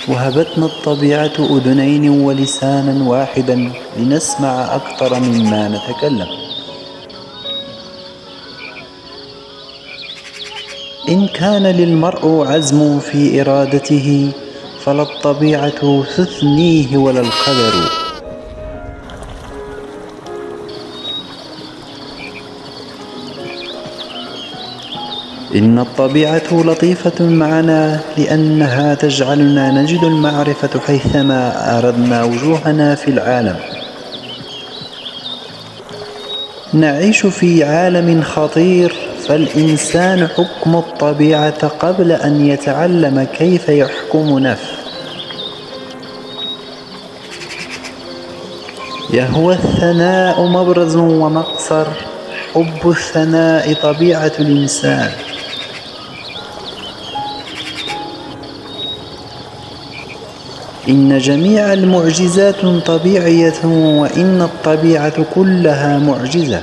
وهبتنا الطبيعة أذنين ولسانا واحدا لنسمع أكثر مما نتكلم. إن كان للمرء عزم في إرادته فلا الطبيعة تثنيه ولا القدر. إن الطبيعة لطيفة معنا لأنها تجعلنا نجد المعرفة حيثما أردنا وجوهنا في العالم. نعيش في عالم خطير، فالإنسان حكم الطبيعة قبل أن يتعلم كيف يحكم نفسه. يهوى الثناء مبرز ومقصر، حب الثناء طبيعة الإنسان. إن جميع المعجزات طبيعية، وإن الطبيعة كلها معجزة.